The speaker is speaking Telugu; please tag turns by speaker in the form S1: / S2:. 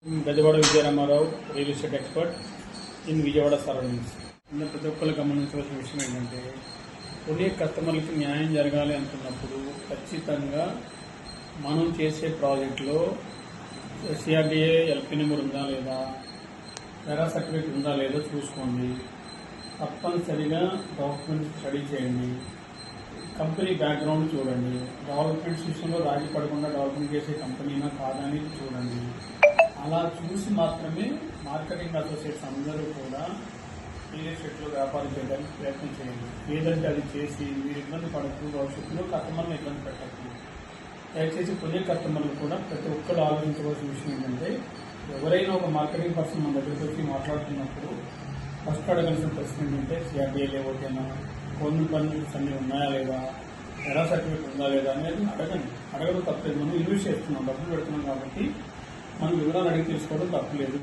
S1: Bezawada Vijaya Rama Rao real estate expert in Vijayawada surroundings. ప్రతి ఒక్కరు గమనించవలసిన విషయం ఏంటంటే, కొనే కస్టమర్లకి న్యాయం జరగాలి అనుకున్నప్పుడు ఖచ్చితంగా మనం చేసే ప్రాజెక్టులో సిఆర్డిఏ ఎల్పీ నెంబర్ ఉందా లేదా, వెరా సర్టిఫికేట్ ఉందా లేదా చూసుకోండి. తప్పనిసరిగా డాక్యుమెంట్స్ స్టడీ చేయండి. కంపెనీ బ్యాక్గ్రౌండ్ చూడండి. డెవలప్మెంట్ విషయంలో రాజీ పడకుండా డెవలప్మెంట్ చేసే కంపెనీనా కాదని చూడండి. అలా చూసి మాత్రమే మార్కెటింగ్ అసోసియేట్స్ అందరూ కూడా రియల్ ఎస్టేట్లో వ్యాపారం చేయడానికి ప్రయత్నం చేయండి. ఏదంటే అది చేసి మీరు ఇబ్బంది పడద్దు, భవిష్యత్తులో కస్టమర్ని ఇబ్బంది పెట్టద్దు. దయచేసి కొనే కస్టమర్లు కూడా ప్రతి ఒక్కరు ఆలోచించవలసిన విషయం ఏంటంటే, ఎవరైనా ఒక మార్కెటింగ్ పర్సన్ మన దగ్గరికి వచ్చి మాట్లాడుతున్నప్పుడు ఫస్ట్ అడగాల్సిన ప్రశ్న ఏంటంటే, సిఆర్డీఏ లేకపోతేనా, గవర్నమెంట్ పర్మిషన్స్ అన్నీ ఉన్నాయా లేదా, ఎరా సర్టిఫికేట్ ఉందా లేదా అనేది అడగండి. అడగడం తప్పలేదు. మనం ఇన్వెస్ట్ చేస్తున్నాం, డబ్బులు పెడుతున్నాం కాబట్టి మనం వివరాలు అడిగి తెలుసుకోవడం తప్పలేదు.